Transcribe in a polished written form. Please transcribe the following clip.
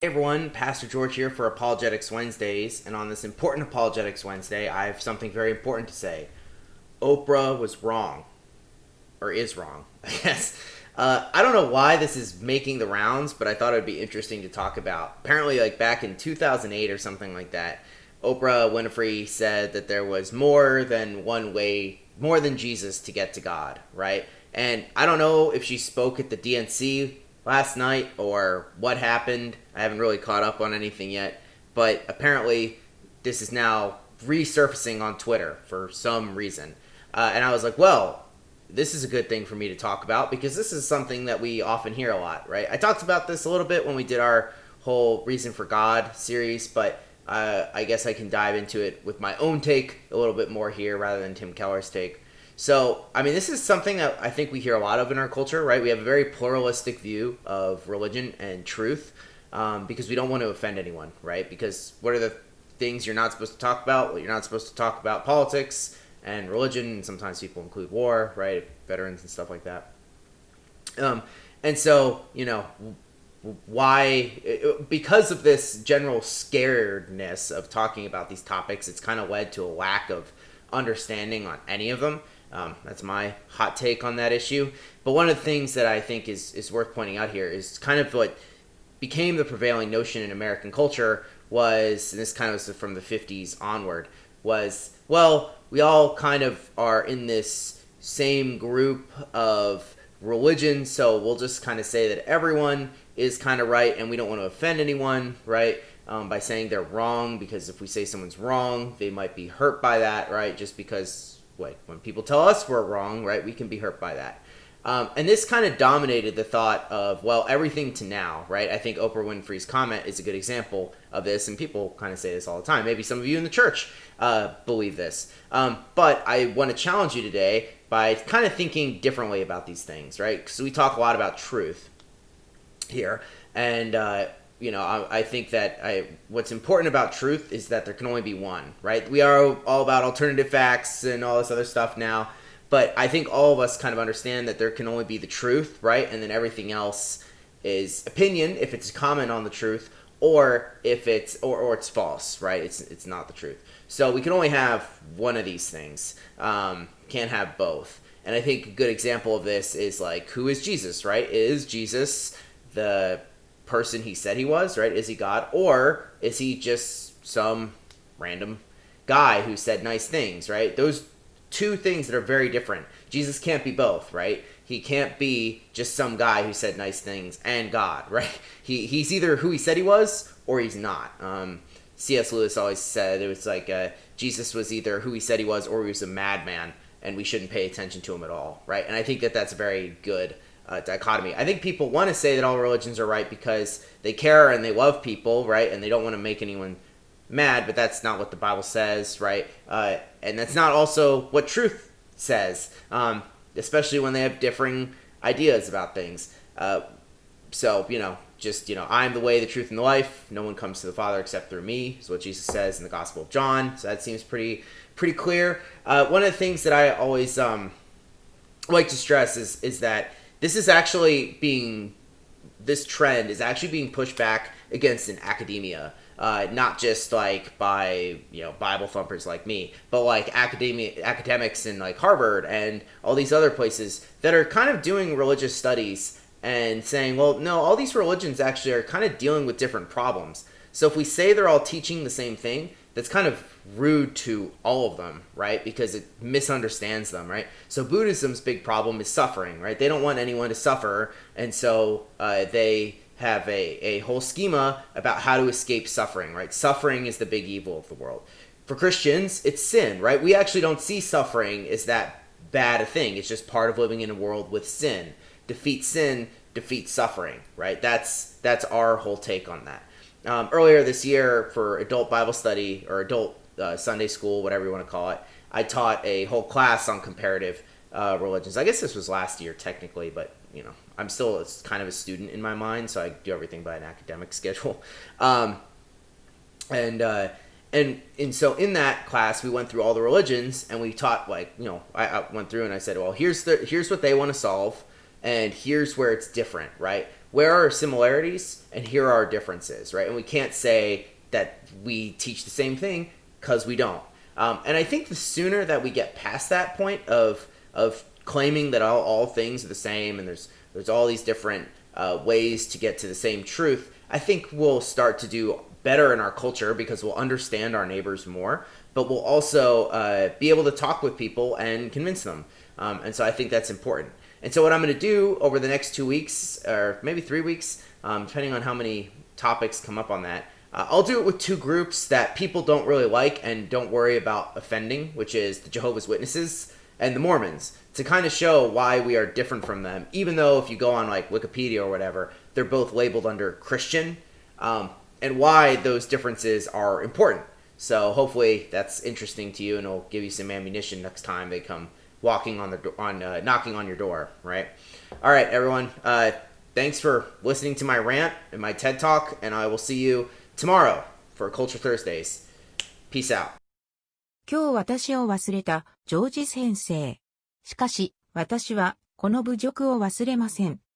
Hey everyone, Pastor George here for Apologetics Wednesdays, and on this important Apologetics Wednesday, I have something very important to say. Oprah was wrong, or is wrong, I guess. I don't know why this is making the rounds, but I thought it would be interesting to talk about. Apparently, like back in 2008 or something like that, Oprah Winfrey said that there was more than one way, more than Jesus to get to God, right? And I don't know if she spoke at the DNC last night or what happened. I haven't really caught up on anything yet, but apparently this is now resurfacing on Twitter for some reason. And I was like, well, this is a good thing for me to talk about because this is something that we often hear a lot, right? I talked about this a little bit when we did our whole Reason for God series, but I guess I can dive into it with my own take a little bit more here rather than Tim Keller's take. So, I mean, this is something that I think we hear a lot of in our culture, right? We have a very pluralistic view of religion and truth because we don't want to offend anyone, right? Because what are the things you're not supposed to talk about? Well, you're not supposed to talk about politics and religion, and sometimes people include war, right? Veterans and stuff like that. Um, and so, why, because of this general scaredness of talking about these topics, it's kind of led to a lack of understanding on any of them. That's my hot take on that issue. But one of the things that I think is worth pointing out here is kind of what became the prevailing notion in American culture was, and this kind of was from the 50s onward, was, well, we all kind of are in this same group of religion, so we'll just kind of say that everyone is kind of right and we don't want to offend anyone, right? By saying they're wrong, because if we say someone's wrong, they might be hurt by that, right? Just because, like, when people tell us we're wrong, right, we can be hurt by that. And this kind of dominated the thought of, well, everything to now, right? I think Oprah Winfrey's comment is a good example of this, and people kind of say this all the time. Maybe some of you in the church believe this. But I want to challenge you today by kind of thinking differently about these things, right? Because we talk a lot about truth here, and I think that what's important about truth is that there can only be one, right? We are all about alternative facts and all this other stuff now, but I think all of us kind of understand that there can only be the truth, right? And then everything else is opinion if it's a comment on the truth, or if it's or it's false, right? It's not the truth. So we can only have one of these things. Can't have both. And I think a good example of this is, like, who is Jesus, right? Is Jesus the person he said he was, right? Is he God? Or is he just some random guy who said nice things, right? Those two things that are very different. Jesus can't be both, right? He can't be just some guy who said nice things and God, right? He's either who he said he was or he's not. C.S. Lewis always said it was like Jesus was either who he said he was or he was a madman, and we shouldn't pay attention to him at all, right? And I think that that's a very good dichotomy. I think people want to say that all religions are right because they care and they love people, right? And they don't want to make anyone mad, but that's not what the Bible says, right? And that's not also what truth says, especially when they have differing ideas about things. So, I'm the way, the truth, and the life. No one comes to the Father except through me, is what Jesus says in the Gospel of John. So that seems pretty clear. One of the things that I always like to stress is that this trend is actually being pushed back against in academia. Not just like by Bible thumpers like me, but like academics in like Harvard and all these other places that are kind of doing religious studies and saying, well, no, all these religions actually are kind of dealing with different problems. So if we say they're all teaching the same thing, that's kind of rude to all of them, right? Because it misunderstands them, right? So Buddhism's big problem is suffering, right? They don't want anyone to suffer, and so they have a whole schema about how to escape suffering, right? Suffering is the big evil of the world. For Christians, it's sin, right? We actually don't see suffering as that bad a thing. It's just part of living in a world with sin. Defeat sin, defeat suffering, right? That's our whole take on that. Earlier this year, for adult Bible study or adult Sunday school, whatever you want to call it, I taught a whole class on comparative religions. I guess this was last year technically, but I'm still kind of a student in my mind, so I do everything by an academic schedule. And so in that class, we went through all the religions, and we taught, I went through and I said, well, here's what they want to solve, and here's where it's different, right? where are our similarities and here are our differences, right? And we can't say that we teach the same thing because we don't. And I think the sooner that we get past that point of claiming that all things are the same and there's all these different ways to get to the same truth, I think we'll start to do better in our culture because we'll understand our neighbors more, but we'll also be able to talk with people and convince them. And so I think that's important. And so what I'm going to do over the next 2 weeks, or maybe 3 weeks, depending on how many topics come up on that, I'll do it with two groups that people don't really like and don't worry about offending, which is the Jehovah's Witnesses and the Mormons, to kind of show why we are different from them, even though if you go on like Wikipedia or whatever, they're both labeled under Christian, and why those differences are important. So hopefully that's interesting to you, and it'll give you some ammunition next time they come knocking on your door, right? All right, everyone. Thanks for listening to my rant and my TED Talk, and I will see you tomorrow for Culture Thursdays. Peace out. 今日私を忘れたジョージ先生。しかし、私はこの侮辱を忘れません。